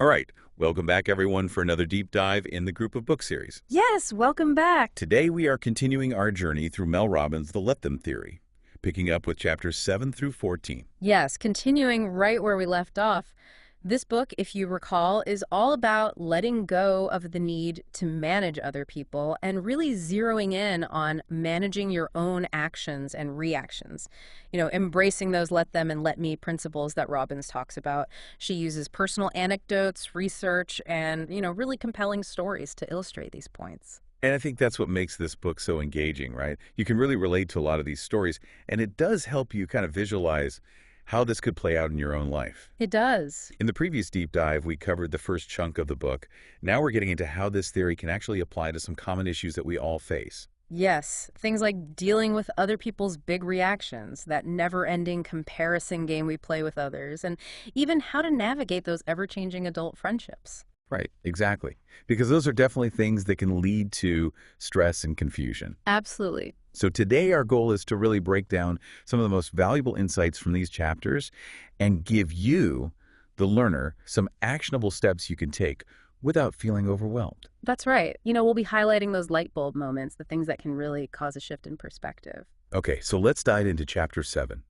All right, welcome back everyone for another deep dive in the Group of Book series. Yes, welcome back. Today we are continuing our journey through Mel Robbins' The Let Them Theory, picking up with chapters 7 through 14. Yes, continuing right where we left off. This book, if you recall, is all about letting go of the need to manage other people and really zeroing in on managing your own actions and reactions. Embracing those let them and let me principles that Robbins talks about. She uses personal anecdotes, research, and, really compelling stories to illustrate these points. And I think that's what makes this book so engaging, right? You can really relate to a lot of these stories, and it does help you kind of visualize how this could play out in your own life. It does. In the previous deep dive, we covered the first chunk of the book. Now we're getting into how this theory can actually apply to some common issues that we all face. Yes, things like dealing with other people's big reactions, that never-ending comparison game we play with others, and even how to navigate those ever-changing adult friendships. Right, exactly. Because those are definitely things that can lead to stress and confusion. Absolutely. So today our goal is to really break down some of the most valuable insights from these chapters and give you, the learner, some actionable steps you can take without feeling overwhelmed. That's right. We'll be highlighting those light bulb moments, the things that can really cause a shift in perspective. Okay, so let's dive into chapter 7.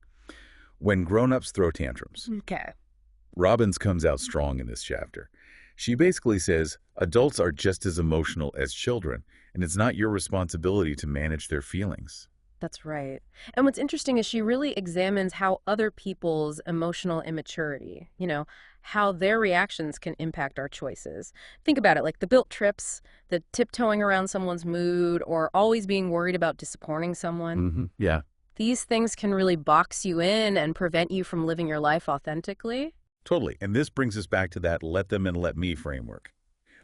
When grown-ups throw tantrums. Okay. Robbins comes out strong in this chapter. She basically says adults are just as emotional as children, and it's not your responsibility to manage their feelings. That's right. And what's interesting is she really examines how other people's emotional immaturity, how their reactions can impact our choices. Think about it, like the guilt trips, the tiptoeing around someone's mood, or always being worried about disappointing someone. Yeah. These things can really box you in and prevent you from living your life authentically. Totally. And this brings us back to that let them and let me framework.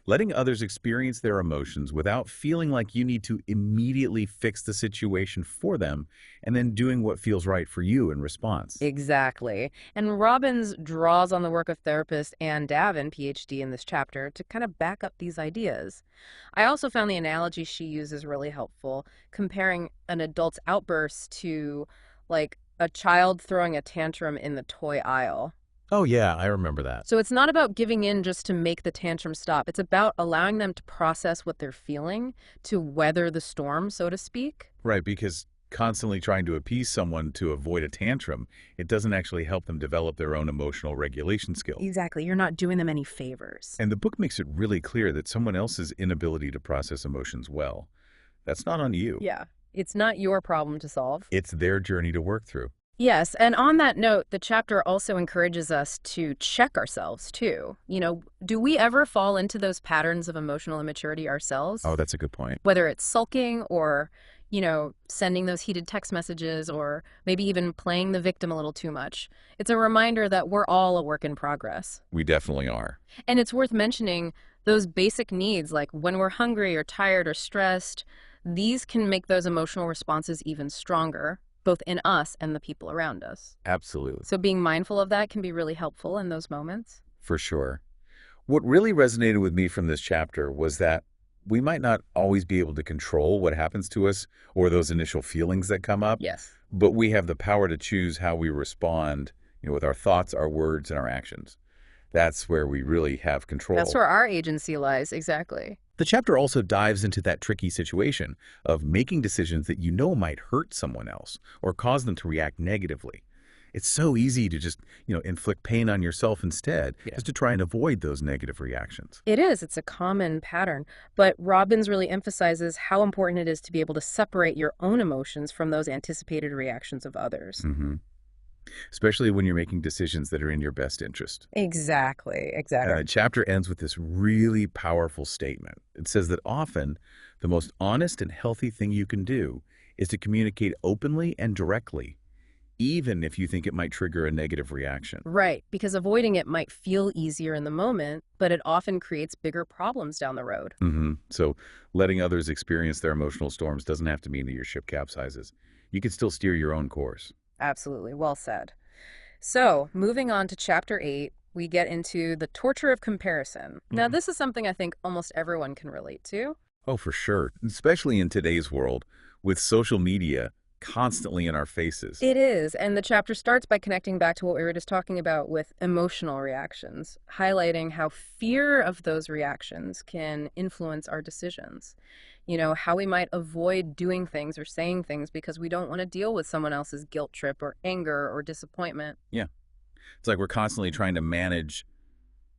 Letting others experience their emotions without feeling like you need to immediately fix the situation for them and then doing what feels right for you in response. Exactly. And Robbins draws on the work of therapist Anne Davin, PhD, in this chapter to kind of back up these ideas. I also found the analogy she uses really helpful, comparing an adult's outburst to like a child throwing a tantrum in the toy aisle. Oh, yeah, I remember that. So it's not about giving in just to make the tantrum stop. It's about allowing them to process what they're feeling, to weather the storm, so to speak. Right, because constantly trying to appease someone to avoid a tantrum, it doesn't actually help them develop their own emotional regulation skills. Exactly. You're not doing them any favors. And the book makes it really clear that someone else's inability to process emotions well, that's not on you. Yeah. It's not your problem to solve. It's their journey to work through. Yes, and on that note, the chapter also encourages us to check ourselves, too. Do we ever fall into those patterns of emotional immaturity ourselves? Oh, that's a good point. Whether it's sulking or, sending those heated text messages or maybe even playing the victim a little too much. It's a reminder that we're all a work in progress. We definitely are. And it's worth mentioning those basic needs, like when we're hungry or tired or stressed, these can make those emotional responses even stronger, both in us and the people around us. Absolutely. So being mindful of that can be really helpful in those moments. For sure. What really resonated with me from this chapter was that we might not always be able to control what happens to us or those initial feelings that come up. Yes. But we have the power to choose how we respond, with our thoughts, our words, and our actions. That's where we really have control. That's where our agency lies, exactly. The chapter also dives into that tricky situation of making decisions that might hurt someone else or cause them to react negatively. It's so easy to just, inflict pain on yourself instead, just to try and avoid those negative reactions. It is. It's a common pattern. But Robbins really emphasizes how important it is to be able to separate your own emotions from those anticipated reactions of others. Especially when you're making decisions that are in your best interest. Exactly. The chapter ends with this really powerful statement. It says that often the most honest and healthy thing you can do is to communicate openly and directly, even if you think it might trigger a negative reaction. Right, because avoiding it might feel easier in the moment, but it often creates bigger problems down the road. So letting others experience their emotional storms doesn't have to mean that your ship capsizes. You can still steer your own course. Absolutely. Well said. So, moving on to chapter 8, we get into the torture of comparison. Now, this is something I think almost everyone can relate to. Oh, for sure. Especially in today's world, with social media constantly in our faces. It is, and the chapter starts by connecting back to what we were just talking about with emotional reactions, highlighting how fear of those reactions can influence our decisions. How we might avoid doing things or saying things because we don't want to deal with someone else's guilt trip or anger or disappointment. Yeah. It's like we're constantly trying to manage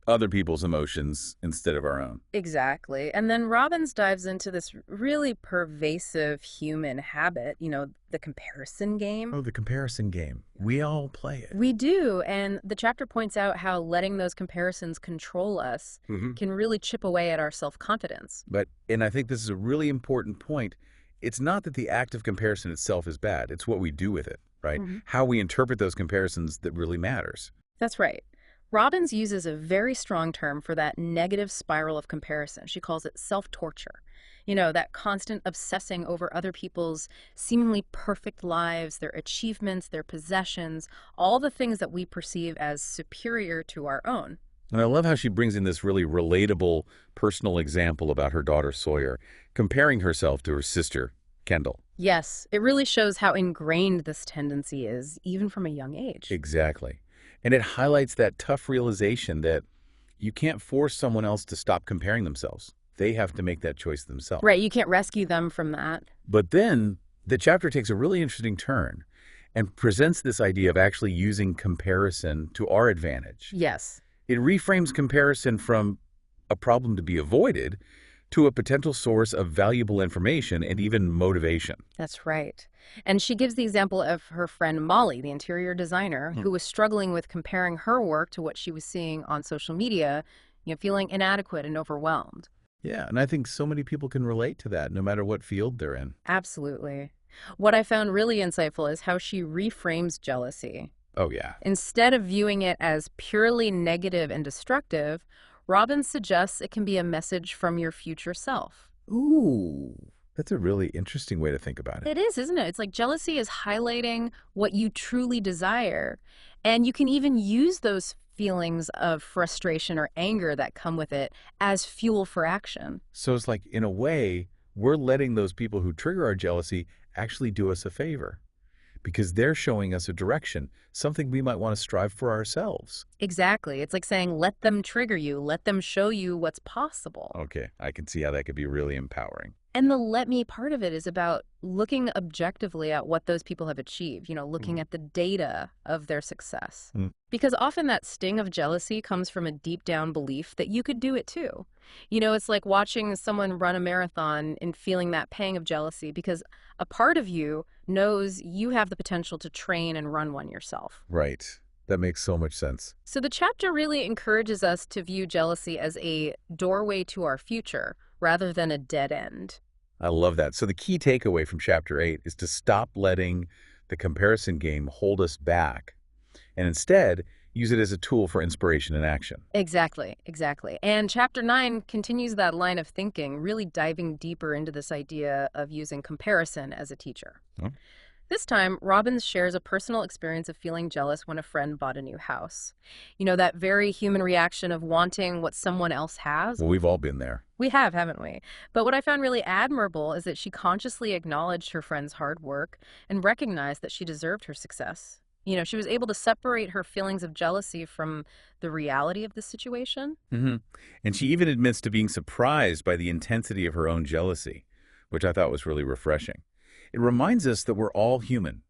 other people's emotions instead of our own. Exactly. And then Robbins dives into this really pervasive human habit, the comparison game. Oh, the comparison game. We all play it. We do. And the chapter points out how letting those comparisons control us can really chip away at our self-confidence. And I think this is a really important point. It's not that the act of comparison itself is bad. It's what we do with it, right? How we interpret those comparisons that really matters. That's right. Robbins uses a very strong term for that negative spiral of comparison. She calls it self-torture. That constant obsessing over other people's seemingly perfect lives, their achievements, their possessions, all the things that we perceive as superior to our own. And I love how she brings in this really relatable personal example about her daughter Sawyer, comparing herself to her sister, Kendall. Yes, it really shows how ingrained this tendency is, even from a young age. Exactly. And it highlights that tough realization that you can't force someone else to stop comparing themselves. They have to make that choice themselves. Right, you can't rescue them from that. But then the chapter takes a really interesting turn and presents this idea of actually using comparison to our advantage. Yes. It reframes comparison from a problem to be avoided to a potential source of valuable information and even motivation. That's right. And she gives the example of her friend Molly, the interior designer, who was struggling with comparing her work to what she was seeing on social media, feeling inadequate and overwhelmed. Yeah, and I think so many people can relate to that, no matter what field they're in. Absolutely. What I found really insightful is how she reframes jealousy. Oh, yeah. Instead of viewing it as purely negative and destructive, Robbins suggests it can be a message from your future self. Ooh, that's a really interesting way to think about it. It is, isn't it? It's like jealousy is highlighting what you truly desire. And you can even use those feelings of frustration or anger that come with it as fuel for action. So it's like, in a way, we're letting those people who trigger our jealousy actually do us a favor because they're showing us a direction, something we might want to strive for ourselves. Exactly. It's like saying, let them trigger you, let them show you what's possible. Okay, I can see how that could be really empowering. And the let me part of it is about looking objectively at what those people have achieved, looking at the data of their success. Because often that sting of jealousy comes from a deep down belief that you could do it too. It's like watching someone run a marathon and feeling that pang of jealousy because a part of you knows you have the potential to train and run one yourself. Right. That makes so much sense. So the chapter really encourages us to view jealousy as a doorway to our future rather than a dead end. I love that. So the key takeaway from Chapter 8 is to stop letting the comparison game hold us back and instead use it as a tool for inspiration and action. Exactly. And Chapter 9 continues that line of thinking, really diving deeper into this idea of using comparison as a teacher. Oh. This time, Robbins shares a personal experience of feeling jealous when a friend bought a new house. That very human reaction of wanting what someone else has. Well, we've all been there. We have, haven't we? But what I found really admirable is that she consciously acknowledged her friend's hard work and recognized that she deserved her success. She was able to separate her feelings of jealousy from the reality of the situation. And she even admits to being surprised by the intensity of her own jealousy, which I thought was really refreshing. It reminds us that we're all human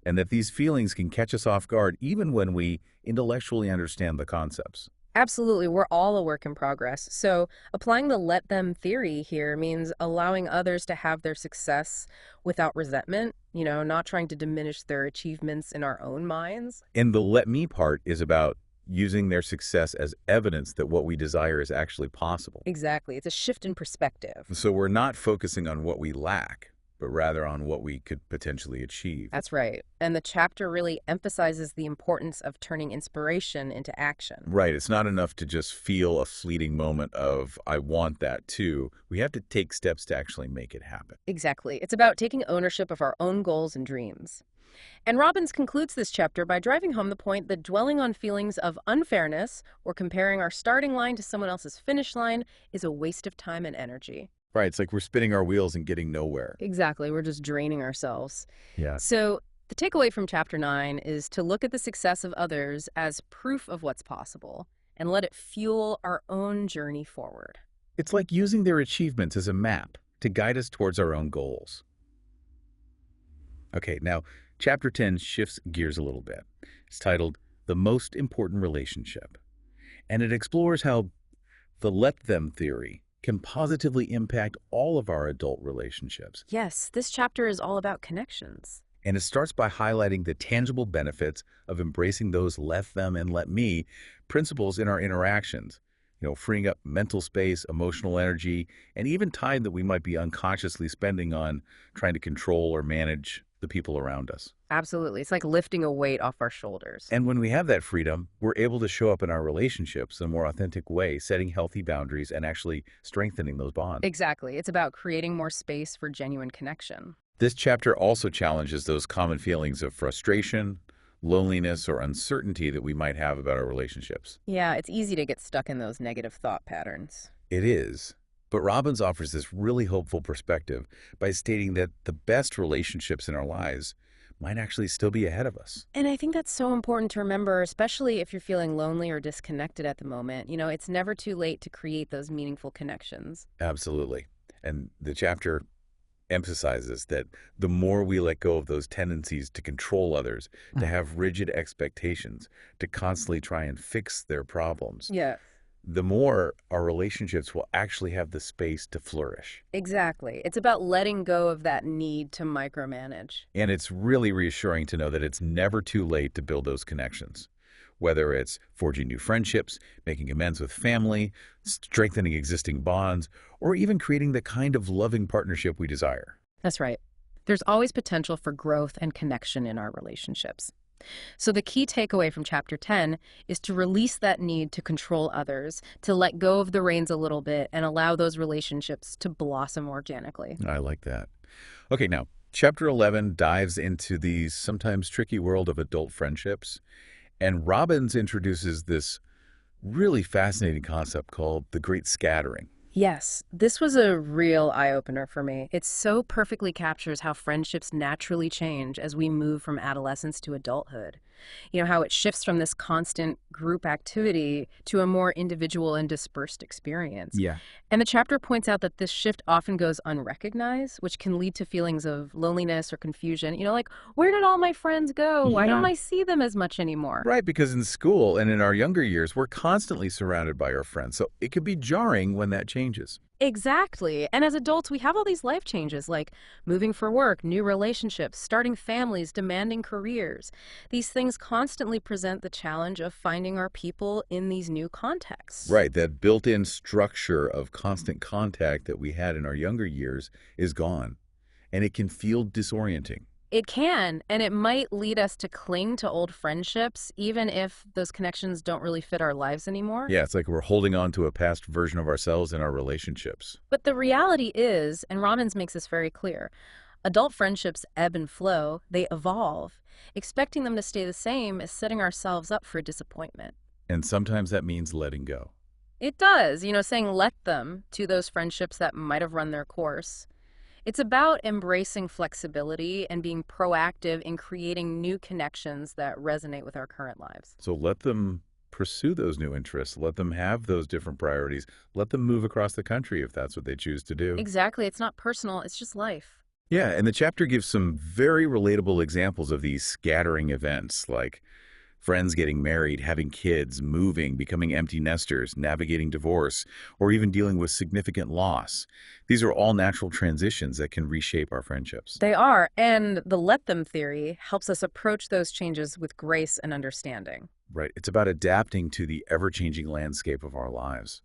and that these feelings can catch us off guard even when we intellectually understand the concepts. Absolutely. We're all a work in progress. So applying the let them theory here means allowing others to have their success without resentment, not trying to diminish their achievements in our own minds. And the let me part is about using their success as evidence that what we desire is actually possible. Exactly. It's a shift in perspective. So we're not focusing on what we lack, but rather on what we could potentially achieve. That's right. And the chapter really emphasizes the importance of turning inspiration into action. Right. It's not enough to just feel a fleeting moment of, I want that too. We have to take steps to actually make it happen. Exactly. It's about taking ownership of our own goals and dreams. And Robbins concludes this chapter by driving home the point that dwelling on feelings of unfairness or comparing our starting line to someone else's finish line is a waste of time and energy. Right, it's like we're spinning our wheels and getting nowhere. Exactly, we're just draining ourselves. Yeah. So the takeaway from chapter 9 is to look at the success of others as proof of what's possible and let it fuel our own journey forward. It's like using their achievements as a map to guide us towards our own goals. Okay, now chapter 10 shifts gears a little bit. It's titled The Most Important Relationship, and it explores how the let them theory can positively impact all of our adult relationships. Yes, this chapter is all about connections. And it starts by highlighting the tangible benefits of embracing those let them and let me principles in our interactions. Freeing up mental space, emotional energy, and even time that we might be unconsciously spending on trying to control or manage the people around us. Absolutely. It's like lifting a weight off our shoulders. And when we have that freedom, we're able to show up in our relationships in a more authentic way, setting healthy boundaries and actually strengthening those bonds. Exactly. It's about creating more space for genuine connection. This chapter also challenges those common feelings of frustration, loneliness, or uncertainty that we might have about our relationships. Yeah, it's easy to get stuck in those negative thought patterns. It is. But Robbins offers this really hopeful perspective by stating that the best relationships in our lives might actually still be ahead of us. And I think that's so important to remember, especially if you're feeling lonely or disconnected at the moment. It's never too late to create those meaningful connections. Absolutely. And the chapter emphasizes that the more we let go of those tendencies to control others, to have rigid expectations, to constantly try and fix their problems, Yeah, the more our relationships will actually have the space to flourish. exactly. It's about letting go of that need to micromanage. And it's really reassuring to know that it's never too late to build those connections. Whether it's forging new friendships, making amends with family, strengthening existing bonds, or even creating the kind of loving partnership we desire. That's right. There's always potential for growth and connection in our relationships. So the key takeaway from chapter 10 is to release that need to control others, to let go of the reins a little bit and allow those relationships to blossom organically. I like that. Okay, now, chapter 11 dives into the sometimes tricky world of adult friendships. And Robbins introduces this really fascinating concept called the Great Scattering. Yes, this was a real eye-opener for me. It so perfectly captures how friendships naturally change as we move from adolescence to adulthood. How it shifts from this constant group activity to a more individual and dispersed experience. Yeah. And the chapter points out that this shift often goes unrecognized, which can lead to feelings of loneliness or confusion. Like, where did all my friends go? Why don't I see them as much anymore? Right, because in school and in our younger years, we're constantly surrounded by our friends. So it could be jarring when that changes. Exactly. And as adults, we have all these life changes like moving for work, new relationships, starting families, demanding careers. These things constantly present the challenge of finding our people in these new contexts. Right, that built-in structure of constant contact that we had in our younger years is gone, and it can feel disorienting. It can, and it might lead us to cling to old friendships, even if those connections don't really fit our lives anymore. Yeah, it's like we're holding on to a past version of ourselves in our relationships. But the reality is, and Robbins makes this very clear, adult friendships ebb and flow, they evolve. Expecting them to stay the same is setting ourselves up for disappointment. And sometimes that means letting go. It does, saying let them to those friendships that might have run their course. It's about embracing flexibility and being proactive in creating new connections that resonate with our current lives. So let them pursue those new interests. Let them have those different priorities. Let them move across the country if that's what they choose to do. Exactly. It's not personal. It's just life. Yeah, and the chapter gives some very relatable examples of these scattering events, like friends getting married, having kids, moving, becoming empty nesters, navigating divorce, or even dealing with significant loss. These are all natural transitions that can reshape our friendships. They are, and the let them theory helps us approach those changes with grace and understanding. Right. It's about adapting to the ever-changing landscape of our lives.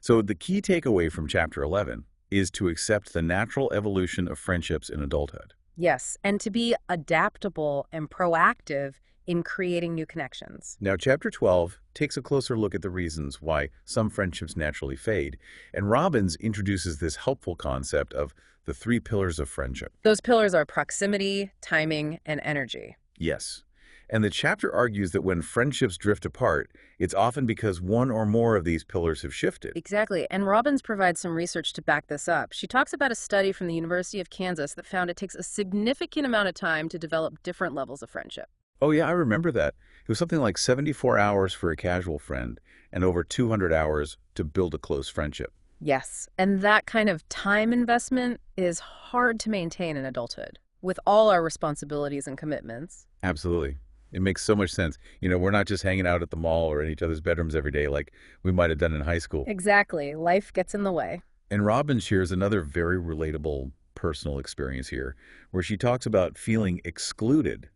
So the key takeaway from chapter 11 is to accept the natural evolution of friendships in adulthood. Yes, and to be adaptable and proactive in creating new connections. Now, chapter 12 takes a closer look at the reasons why some friendships naturally fade, and Robbins introduces this helpful concept of the 3 pillars of friendship. Those pillars are proximity, timing, and energy. Yes. And the chapter argues that when friendships drift apart, it's often because one or more of these pillars have shifted. Exactly. And Robbins provides some research to back this up. She talks about a study from the University of Kansas that found it takes a significant amount of time to develop different levels of friendship. Oh, yeah, I remember that. It was something like 74 hours for a casual friend and over 200 hours to build a close friendship. Yes. And that kind of time investment is hard to maintain in adulthood with all our responsibilities and commitments. Absolutely. It makes so much sense. We're not just hanging out at the mall or in each other's bedrooms every day like we might have done in high school. Exactly. Life gets in the way. And Robin shares another very relatable personal experience here, where she talks about feeling excluded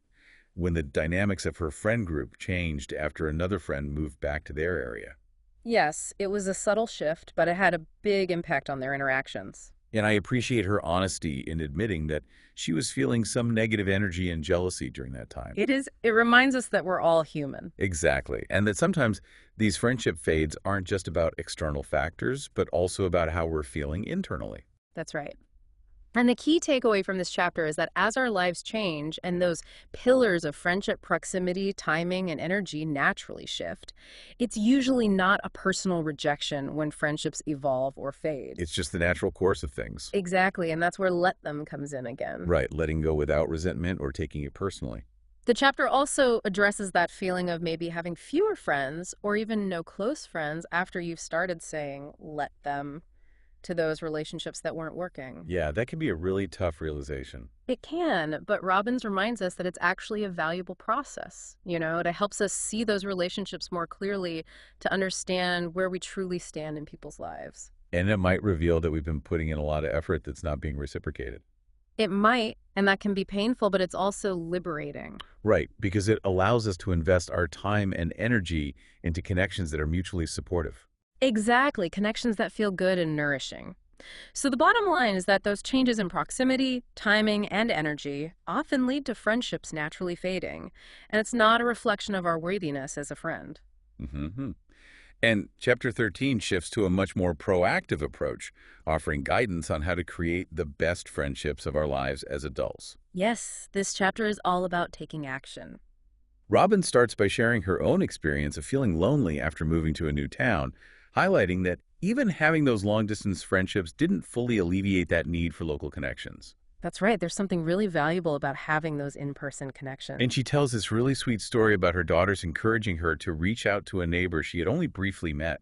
when the dynamics of her friend group changed after another friend moved back to their area. Yes, it was a subtle shift, but it had a big impact on their interactions. And I appreciate her honesty in admitting that she was feeling some negative energy and jealousy during that time. It reminds us that we're all human. Exactly. And that sometimes these friendship fades aren't just about external factors, but also about how we're feeling internally. That's right. And the key takeaway from this chapter is that as our lives change and those pillars of friendship, proximity, timing, and energy naturally shift, it's usually not a personal rejection when friendships evolve or fade. It's just the natural course of things. Exactly, and that's where let them comes in again. Right, letting go without resentment or taking it personally. The chapter also addresses that feeling of maybe having fewer friends or even no close friends after you've started saying let them to those relationships that weren't working. Yeah, that can be a really tough realization. It can, but Robbins reminds us that it's actually a valuable process. It helps us see those relationships more clearly, to understand where we truly stand in people's lives. And it might reveal that we've been putting in a lot of effort that's not being reciprocated. It might, and that can be painful, but it's also liberating. Right, because it allows us to invest our time and energy into connections that are mutually supportive. Exactly, connections that feel good and nourishing. So the bottom line is that those changes in proximity, timing, and energy often lead to friendships naturally fading, and it's not a reflection of our worthiness as a friend. Hmm. And Chapter 13 shifts to a much more proactive approach, offering guidance on how to create the best friendships of our lives as adults. Yes, this chapter is all about taking action. Robin starts by sharing her own experience of feeling lonely after moving to a new town, highlighting that even having those long-distance friendships didn't fully alleviate that need for local connections. That's right. There's something really valuable about having those in-person connections. And she tells this really sweet story about her daughters encouraging her to reach out to a neighbor she had only briefly met.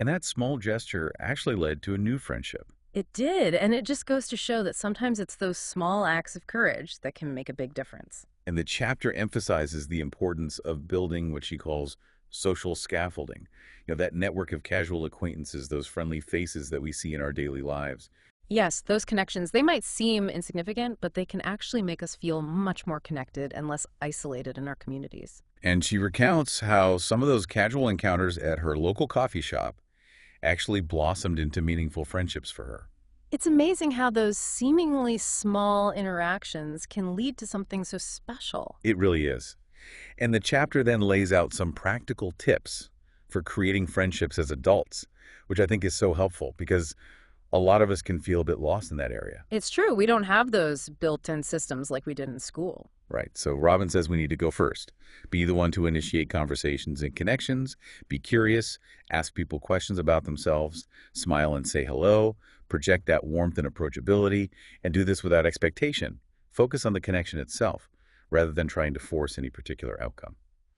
And that small gesture actually led to a new friendship. It did, and it just goes to show that sometimes it's those small acts of courage that can make a big difference. And the chapter emphasizes the importance of building what she calls social scaffolding. That network of casual acquaintances, those friendly faces that we see in our daily lives. Yes, those connections, they might seem insignificant, but they can actually make us feel much more connected and less isolated in our communities. And she recounts how some of those casual encounters at her local coffee shop actually blossomed into meaningful friendships for her. It's amazing how those seemingly small interactions can lead to something so special. It really is. And the chapter then lays out some practical tips for creating friendships as adults, which I think is so helpful because a lot of us can feel a bit lost in that area. It's true. We don't have those built-in systems like we did in school. Right. So Robin says we need to go first. Be the one to initiate conversations and connections. Be curious. Ask people questions about themselves. Smile and say hello. Project that warmth and approachability. And do this without expectation. Focus on the connection itself rather than trying to force any particular outcome.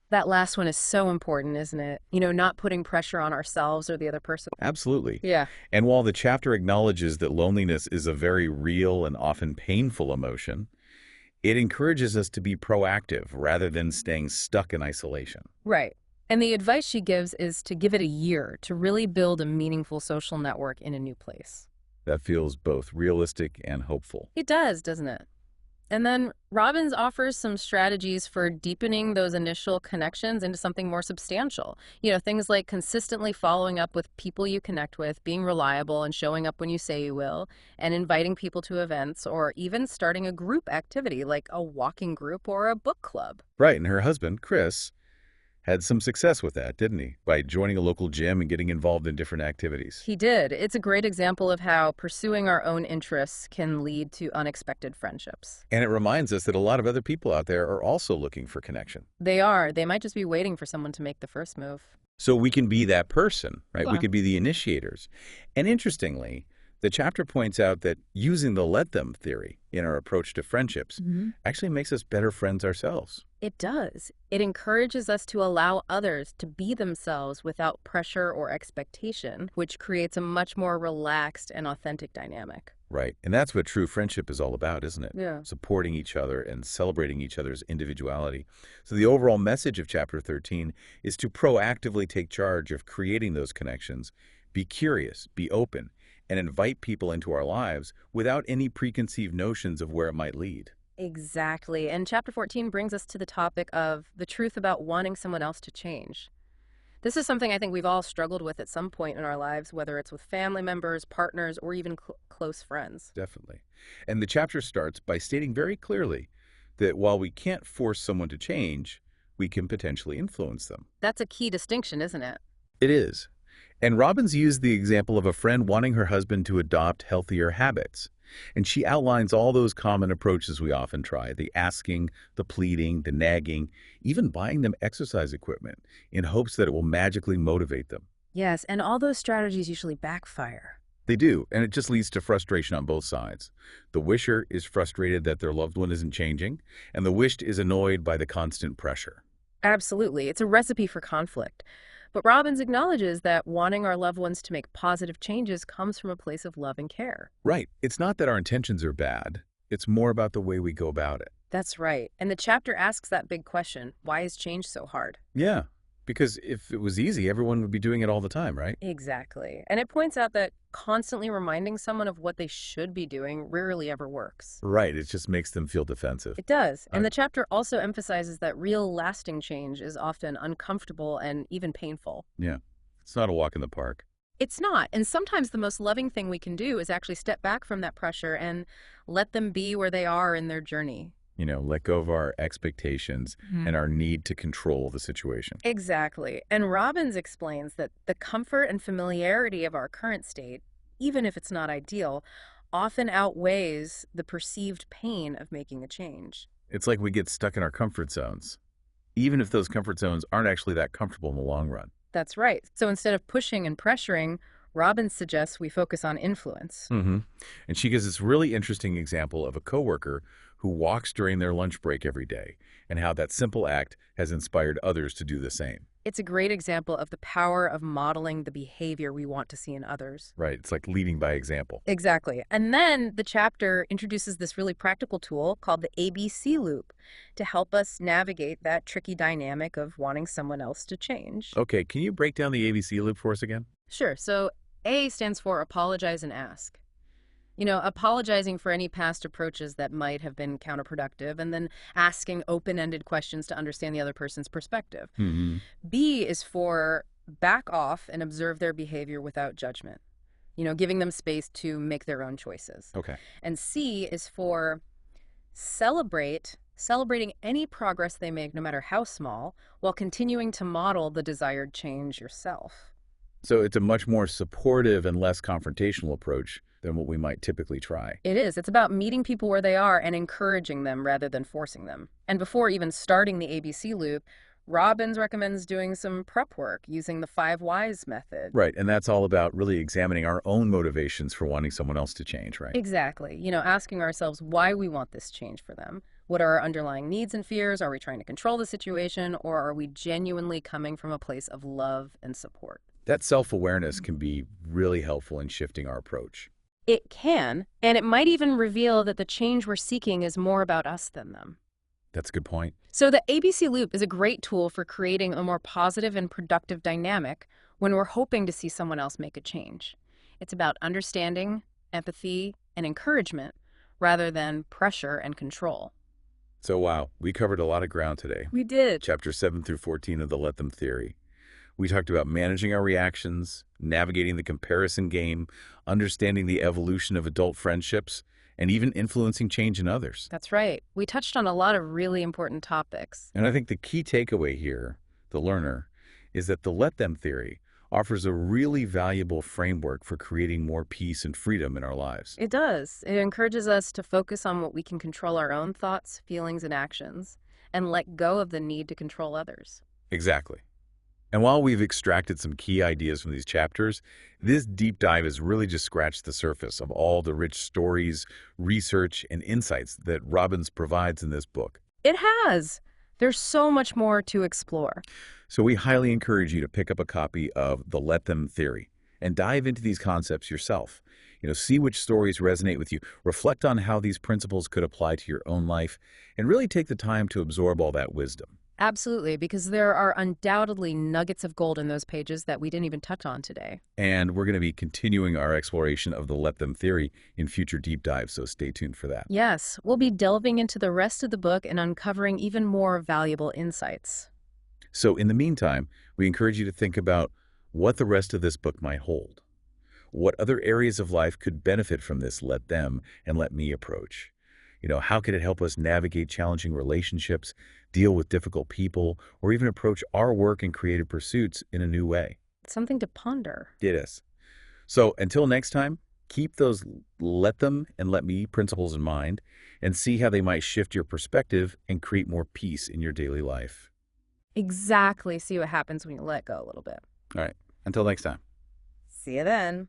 That last one is so important, isn't it? Not putting pressure on ourselves or the other person. Absolutely. Yeah. And while the chapter acknowledges that loneliness is a very real and often painful emotion, it encourages us to be proactive rather than staying stuck in isolation. Right. And the advice she gives is to give it a year to really build a meaningful social network in a new place. That feels both realistic and hopeful. It does, doesn't it? And then Robbins offers some strategies for deepening those initial connections into something more substantial. Things like consistently following up with people you connect with, being reliable and showing up when you say you will, and inviting people to events, or even starting a group activity like a walking group or a book club. Right, and her husband, Chris, had some success with that, didn't he? By joining a local gym and getting involved in different activities. He did. It's a great example of how pursuing our own interests can lead to unexpected friendships. And it reminds us that a lot of other people out there are also looking for connection. They are. They might just be waiting for someone to make the first move. So we can be that person, right? We Yeah. could be the initiators. And interestingly, the chapter points out that using the let them theory in our approach to friendships actually makes us better friends ourselves. It does. It encourages us to allow others to be themselves without pressure or expectation, which creates a much more relaxed and authentic dynamic. Right. And that's what true friendship is all about, isn't it? Yeah. Supporting each other and celebrating each other's individuality. So the overall message of chapter 13 is to proactively take charge of creating those connections, be curious, be open, and invite people into our lives without any preconceived notions of where it might lead. Exactly. And chapter 14 brings us to the topic of the truth about wanting someone else to change. This is something I think we've all struggled with at some point in our lives, whether it's with family members, partners, or even close friends. Definitely. And the chapter starts by stating very clearly that while we can't force someone to change, we can potentially influence them. That's a key distinction, isn't it? It is. And Robbins used the example of a friend wanting her husband to adopt healthier habits. And she outlines all those common approaches we often try, the asking, the pleading, the nagging, even buying them exercise equipment in hopes that it will magically motivate them. Yes, and all those strategies usually backfire. They do, and it just leads to frustration on both sides. The wisher is frustrated that their loved one isn't changing, and the wished is annoyed by the constant pressure. Absolutely. It's a recipe for conflict. But Robbins acknowledges that wanting our loved ones to make positive changes comes from a place of love and care. Right. It's not that our intentions are bad. It's more about the way we go about it. That's right. And the chapter asks that big question, why is change so hard? Yeah, because if it was easy, everyone would be doing it all the time, right? Exactly. And it points out that constantly reminding someone of what they should be doing rarely ever works. Right. It just makes them feel defensive. It does. And the chapter also emphasizes that real lasting change is often uncomfortable and even painful. Yeah. It's not a walk in the park. It's not. And sometimes the most loving thing we can do is actually step back from that pressure and let them be where they are in their journey. Let go of our expectations and our need to control the situation. Exactly. And Robbins explains that the comfort and familiarity of our current state, even if it's not ideal, often outweighs the perceived pain of making a change. It's like we get stuck in our comfort zones, even if those comfort zones aren't actually that comfortable in the long run. That's right. So instead of pushing and pressuring, Robbins suggests we focus on influence. And she gives this really interesting example of a coworker who walks during their lunch break every day and how that simple act has inspired others to do the same. It's a great example of the power of modeling the behavior we want to see in others. Right. It's like leading by example. Exactly. And then the chapter introduces this really practical tool called the ABC loop to help us navigate that tricky dynamic of wanting someone else to change. Okay. Can you break down the ABC loop for us again? Sure. So A stands for apologize and ask. Apologizing for any past approaches that might have been counterproductive, and then asking open-ended questions to understand the other person's perspective. B is for back off and observe their behavior without judgment, giving them space to make their own choices. Okay. And C is for celebrating any progress they make, no matter how small, while continuing to model the desired change yourself. So it's a much more supportive and less confrontational approach than what we might typically try. It is. It's about meeting people where they are and encouraging them rather than forcing them. And before even starting the ABC loop, Robbins recommends doing some prep work using the 5 whys method. Right. And that's all about really examining our own motivations for wanting someone else to change, right? Exactly. Asking ourselves why we want this change for them. What are our underlying needs and fears? Are we trying to control the situation, or are we genuinely coming from a place of love and support? That self-awareness can be really helpful in shifting our approach. It can, and it might even reveal that the change we're seeking is more about us than them. That's a good point. So the ABC loop is a great tool for creating a more positive and productive dynamic when we're hoping to see someone else make a change. It's about understanding, empathy, and encouragement rather than pressure and control. So wow, we covered a lot of ground today. We did. Chapters 7 through 14 of the Let Them Theory. We talked about managing our reactions, navigating the comparison game, understanding the evolution of adult friendships, and even influencing change in others. That's right. We touched on a lot of really important topics. And I think the key takeaway here, the learner, is that the let them theory offers a really valuable framework for creating more peace and freedom in our lives. It does. It encourages us to focus on what we can control our own thoughts, feelings, and actions, and let go of the need to control others. Exactly. And while we've extracted some key ideas from these chapters, this deep dive has really just scratched the surface of all the rich stories, research, and insights that Robbins provides in this book. It has. There's so much more to explore. So we highly encourage you to pick up a copy of The Let Them Theory and dive into these concepts yourself. See which stories resonate with you, reflect on how these principles could apply to your own life, and really take the time to absorb all that wisdom. Absolutely, because there are undoubtedly nuggets of gold in those pages that we didn't even touch on today. And we're going to be continuing our exploration of the Let Them Theory in future deep dives, so stay tuned for that. Yes, we'll be delving into the rest of the book and uncovering even more valuable insights. So in the meantime, we encourage you to think about what the rest of this book might hold. What other areas of life could benefit from this let them and let me approach? How could it help us navigate challenging relationships, deal with difficult people, or even approach our work and creative pursuits in a new way? Something to ponder. It is. So until next time, keep those let them and let me principles in mind and see how they might shift your perspective and create more peace in your daily life. Exactly. See what happens when you let go a little bit. All right. Until next time. See you then.